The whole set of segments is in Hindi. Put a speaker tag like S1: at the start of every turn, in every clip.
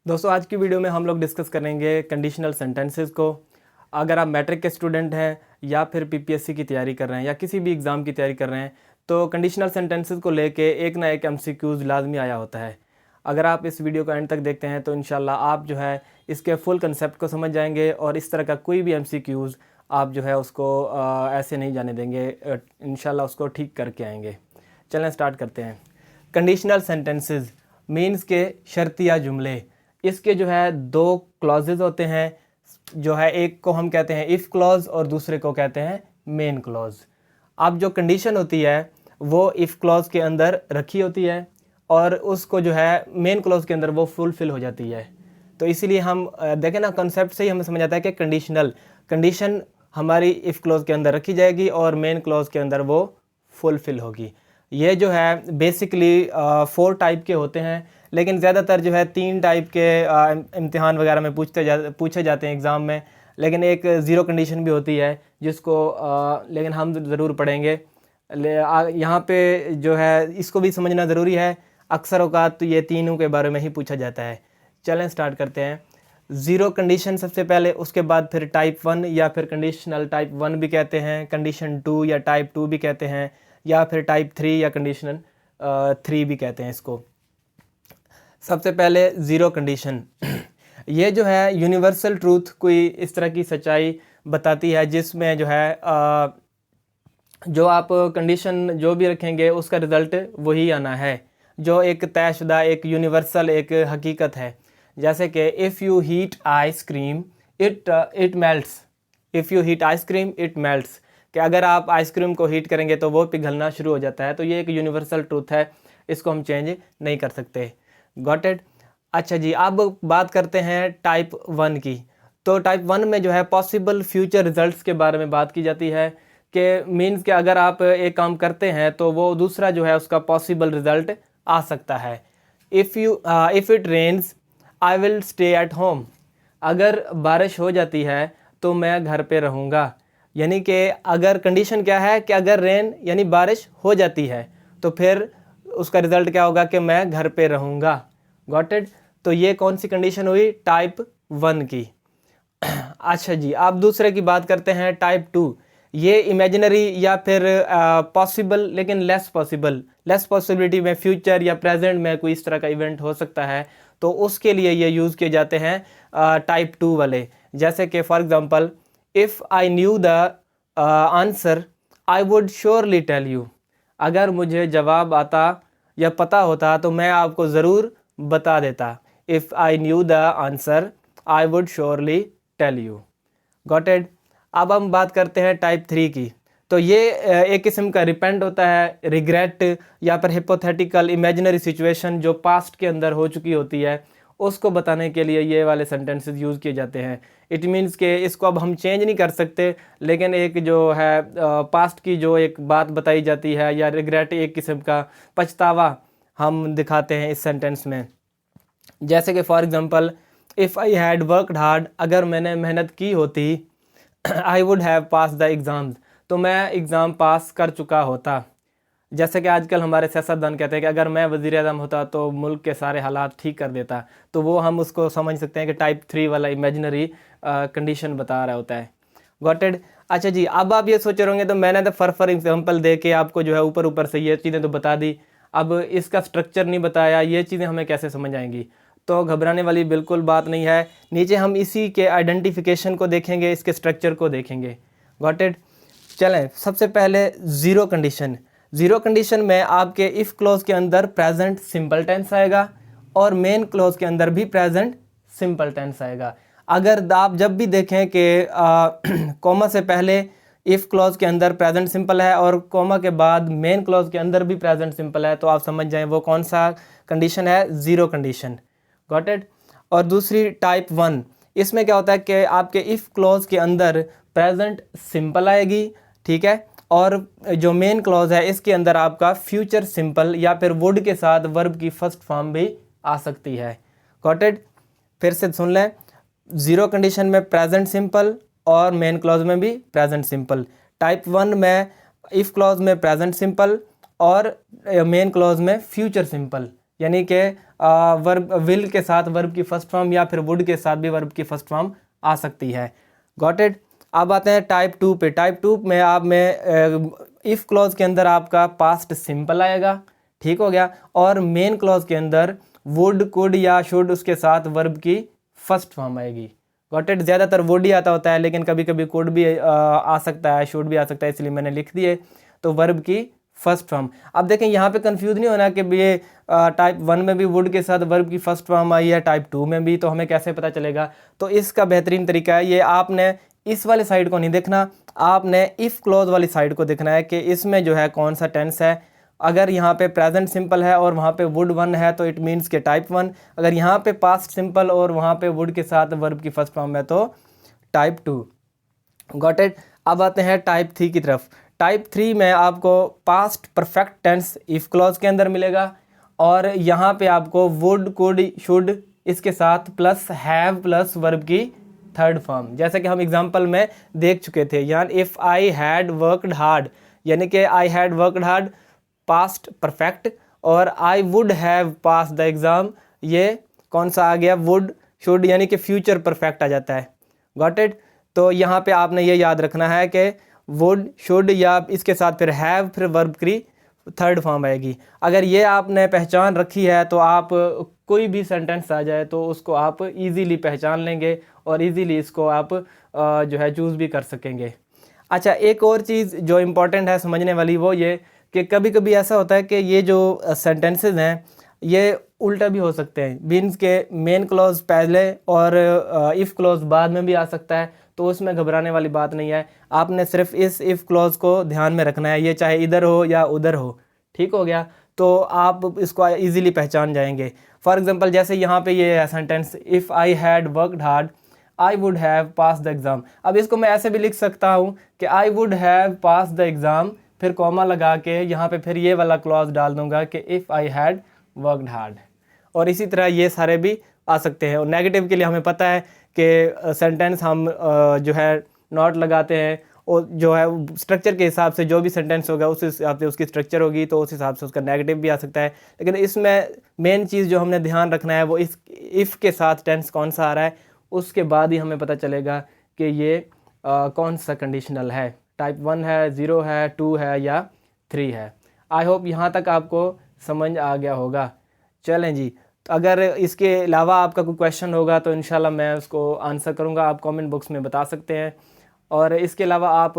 S1: दोस्तों आज की वीडियो में हम लोग डिस्कस करेंगे कंडीशनल सेंटेंसेस को। अगर आप मैट्रिक के स्टूडेंट हैं या फिर पीपीएससी की तैयारी कर रहे हैं या किसी भी एग्ज़ाम की तैयारी कर रहे हैं तो कंडीशनल सेंटेंसेस को लेके एक ना एक एमसीक्यूज़ लाजमी आया होता है। अगर आप इस वीडियो को एंड तक देखते हैं तो इंशाल्लाह आप जो है इसके फुल कंसेप्ट को समझ जाएंगे और इस तरह का कोई भी एमसीक्यूज़ आप जो है उसको ऐसे नहीं जाने देंगे, इंशाल्लाह उसको ठीक करके आएंगे। चलें स्टार्ट करते हैं। कंडीशनल सेंटेंसेस मीन्स के शर्तिया जुमले। इसके जो है दो क्लॉजेज होते हैं, जो है एक को हम कहते हैं इफ़ क्लॉज और दूसरे को कहते हैं मेन क्लॉज। अब जो कंडीशन होती है वो इफ़ क्लॉज के अंदर रखी होती है और उसको जो है मेन क्लॉज के अंदर वो फुलफ़िल हो जाती है। तो इसीलिए हम देखें ना, कॉन्सेप्ट से ही हमें समझ आता है कि कंडीशन हमारी इफ़ क्लॉज के अंदर रखी जाएगी और मेन क्लॉज के अंदर वो फुलफ़िल होगी। ये जो है बेसिकली 4 टाइप के होते हैं, लेकिन ज़्यादातर जो है 3 टाइप के इम्तिहान वगैरह में पूछे जाते हैं एग्ज़ाम में। लेकिन एक ज़ीरो कंडीशन भी होती है जिसको लेकिन हम ज़रूर पढ़ेंगे। यहाँ पे जो है इसको भी समझना ज़रूरी है। अक्सर औकात तो ये तीनों के बारे में ही पूछा जाता है। चलें स्टार्ट करते हैं। ज़ीरो कंडीशन सबसे पहले, उसके बाद फिर टाइप 1 या फिर कंडीशनल टाइप 1 भी कहते हैं, कंडीशन 2 या टाइप 2 भी कहते हैं, या फिर टाइप 3 या कंडीशनल 3 भी कहते हैं इसको। सबसे पहले ज़ीरो कंडीशन। ये जो है यूनिवर्सल ट्रूथ, कोई इस तरह की सच्चाई बताती है जिसमें जो है जो आप कंडीशन जो भी रखेंगे उसका रिज़ल्ट वही आना है, जो एक तयशुदा एक यूनिवर्सल एक हकीकत है। जैसे कि if you heat ice cream it melts, if you heat ice cream it melts, कि अगर आप आइसक्रीम को हीट करेंगे तो वो पिघलना शुरू हो जाता है। तो ये एक यूनिवर्सल ट्रूथ है, इसको हम चेंज नहीं कर सकते। Got it. अच्छा जी, अब बात करते हैं टाइप 1 की। तो टाइप 1 में जो है पॉसिबल फ्यूचर रिजल्ट्स के बारे में बात की जाती है कि मीन्स कि अगर आप एक काम करते हैं तो वो दूसरा जो है उसका पॉसिबल रिज़ल्ट आ सकता है। If it rains I will stay at home, अगर बारिश हो जाती है तो मैं घर पे रहूँगा। यानी कि अगर कंडीशन क्या है कि अगर रेन यानी बारिश हो जाती है तो फिर उसका रिज़ल्ट क्या होगा कि मैं घर पे रहूँगा। Got it. तो ये कौन सी कंडीशन हुई? टाइप 1 की। अच्छा जी, आप दूसरे की बात करते हैं टाइप 2। ये इमेजिनरी या फिर पॉसिबल लेकिन लेस पॉसिबिलिटी में फ्यूचर या प्रेजेंट में कोई इस तरह का इवेंट हो सकता है, तो उसके लिए ये यूज़ किए जाते हैं टाइप 2 वाले। जैसे कि for example, if I knew the answer I would surely tell you, अगर मुझे जवाब आता या पता होता तो मैं आपको ज़रूर बता देता। If I knew the answer I would surely tell you. Got it. अब हम बात करते हैं टाइप 3 की। तो ये एक किस्म का रिपेंट होता है, रिग्रेट या फिर हिपोथेटिकल इमेजिनरी सिचुएशन जो पास्ट के अंदर हो चुकी होती है, उसको बताने के लिए ये वाले सेंटेंसेस यूज़ किए जाते हैं। इट मीन्स के इसको अब हम चेंज नहीं कर सकते, लेकिन एक जो है पास्ट की जो एक बात बताई जाती है या रिग्रेट, एक किस्म का पछतावा हम दिखाते हैं इस सेंटेंस में। जैसे कि for example, if I had worked hard, अगर मैंने मेहनत की होती, आई would have pass the exams, तो मैं एग्ज़ाम पास कर चुका होता। जैसे कि आजकल हमारे सियासतदान कहते हैं कि अगर मैं वज़ीर आज़म होता तो मुल्क के सारे हालात ठीक कर देता, तो वो हम उसको समझ सकते हैं कि टाइप 3 वाला इमेजिनरी कंडीशन बता रहा होता है। गॉटेड। अच्छा जी, अब आप ये सोच रहे होंगे तो मैंने तो फॉर एग्जांपल दे के आपको जो है ऊपर से ये चीज़ें तो बता दी, अब इसका स्ट्रक्चर नहीं बताया, ये चीज़ें हमें कैसे समझ आएंगी? तो घबराने वाली बिल्कुल बात नहीं है। नीचे हम इसी के आइडेंटिफिकेशन को देखेंगे, इसके स्ट्रक्चर को देखेंगे। गॉटेड। चलें, सबसे पहले ज़ीरो कंडीशन। ज़ीरो कंडीशन में आपके इफ़ क्लोज के अंदर प्रेजेंट सिंपल टेंस आएगा और मेन क्लोज के अंदर भी प्रेजेंट सिंपल टेंस आएगा। अगर आप जब भी देखें कि कॉमा से पहले इफ़ क्लोज के अंदर प्रेजेंट सिंपल है और कॉमा के बाद मेन क्लोज के अंदर भी प्रेजेंट सिंपल है, तो आप समझ जाएं वो कौन सा कंडीशन है? Zero condition. Got it. और दूसरी टाइप 1, इसमें क्या होता है कि आपके इफ़ क्लोज के अंदर प्रेजेंट सिंपल आएगी, ठीक है, और जो मेन क्लॉज है इसके अंदर आपका फ्यूचर सिंपल या फिर वुड के साथ वर्ब की फर्स्ट फॉर्म भी आ सकती है। Got it. फिर से सुन लें, ज़ीरो कंडीशन में प्रेजेंट सिंपल और मेन क्लॉज में भी प्रेजेंट सिंपल। टाइप 1 में इफ़ क्लॉज में प्रेजेंट सिंपल और मेन क्लॉज में फ्यूचर सिंपल। यानी कि वर्ब विल के साथ वर्ब की फर्स्ट फॉर्म या फिर वुड के साथ भी वर्ब की फर्स्ट फॉर्म आ सकती है। Got it. अब आते हैं टाइप 2 पे। टाइप 2 में आप में इफ़ क्लॉज के अंदर आपका पास्ट सिंपल आएगा, ठीक हो गया, और मेन क्लॉज के अंदर वुड, कुड या शुड उसके साथ वर्ब की फर्स्ट फॉर्म आएगी। Got it. ज़्यादातर वुड ही आता होता है, लेकिन कभी कभी कुड भी आ सकता है, शुड भी आ सकता है, इसलिए मैंने लिख दिए। तो वर्ब की फर्स्ट फॉर्म। अब देखें यहाँ पे कंफ्यूज नहीं होना कि ये टाइप 1 में भी वुड के साथ वर्ब की फर्स्ट फॉर्म आई है, टाइप 2 में भी, तो हमें कैसे पता चलेगा? तो इसका बेहतरीन तरीका है, ये आपने इस वाले साइड को नहीं देखना, आपने इफ़ क्लॉज वाली साइड को देखना है कि इसमें जो है कौन सा टेंस है। अगर यहाँ पे प्रेजेंट सिंपल है और वहाँ पे वुड 1 है तो इट मीन्स के टाइप 1। अगर यहाँ पे पास्ट सिंपल और वहाँ पे वुड के साथ वर्ब की फर्स्ट फॉर्म है तो टाइप 2। Got it. अब आते हैं टाइप 3 की तरफ। टाइप 3 में आपको past perfect tense if clause के अंदर मिलेगा, और यहाँ पे आपको वुड, कुड, शुड इसके साथ प्लस हैव प्लस वर्ब की थर्ड फॉर्म, जैसे कि हम एग्जांपल में देख चुके थे। यानी if I had worked hard, यानी कि I had worked hard past perfect, और I would have pass the exam, ये कौन सा आ गया? वुड, शुड, यानी कि फ्यूचर परफेक्ट आ जाता है। Got it. तो यहाँ पे आपने ये याद रखना है कि वुड, शुड या इसके साथ फिर हैव, फिर वर्ब की थर्ड फॉर्म आएगी। अगर ये आपने पहचान रखी है तो आप कोई भी सेंटेंस आ जाए तो उसको आप इजीली पहचान लेंगे और इजीली इसको आप जो है चूज़ भी कर सकेंगे। अच्छा, एक और चीज़ जो इम्पोर्टेंट है समझने वाली, वो ये कि कभी कभी ऐसा होता है कि ये जो सेंटेंसेस हैं ये उल्टा भी हो सकते हैं। मीन्स के मेन क्लॉज पहले और इफ़ क्लॉज बाद में भी आ सकता है, तो उसमें घबराने वाली बात नहीं है। आपने सिर्फ इस इफ़ क्लॉज को ध्यान में रखना है, ये चाहे इधर हो या उधर हो, ठीक हो गया, तो आप इसको इजीली पहचान जाएंगे। फॉर एग्जांपल जैसे यहाँ पे ये है sentence, if I had worked hard I would have pass the exam. अब इसको मैं ऐसे भी लिख सकता हूँ कि आई would have pass the exam, फिर कॉमा लगा के यहाँ पे फिर ये वाला क्लॉज डाल दूंगा कि if I had worked hard. और इसी तरह ये सारे भी आ सकते हैं। और नेगेटिव के लिए हमें पता है कि सेंटेंस हम जो है नॉट लगाते हैं, और जो है स्ट्रक्चर के हिसाब से जो भी सेंटेंस होगा उस हिसाब से उसकी स्ट्रक्चर होगी, तो उस हिसाब से उसका नेगेटिव भी आ सकता है। लेकिन इसमें मेन चीज़ जो हमने ध्यान रखना है वो इस इफ़ के साथ टेंस कौन सा आ रहा है, उसके बाद ही हमें पता चलेगा कि ये कौन सा कंडीशनल है, टाइप 1 है, 0 है, 2 है या 3 है। आई होप यहाँ तक आपको समझ आ गया होगा। चलें जी, तो अगर इसके अलावा आपका कोई क्वेश्चन होगा तो इंशाल्लाह मैं उसको आंसर करूँगा, आप कमेंट बॉक्स में बता सकते हैं। और इसके अलावा आप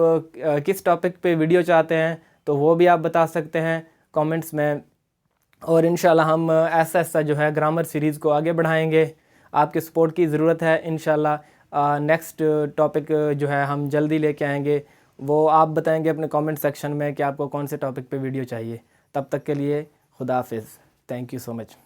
S1: किस टॉपिक पे वीडियो चाहते हैं तो वो भी आप बता सकते हैं कमेंट्स में, और इंशाल्लाह हम ऐसा ऐसा जो है ग्रामर सीरीज़ को आगे बढ़ाएंगे। आपके सपोर्ट की ज़रूरत है। इंशाल्लाह नेक्स्ट टॉपिक जो है हम जल्दी लेके आएंगे, वो आप बताएंगे अपने कमेंट सेक्शन में कि आपको कौन से टॉपिक पे वीडियो चाहिए। तब तक के लिए खुदा हाफिज़। Thank you so much.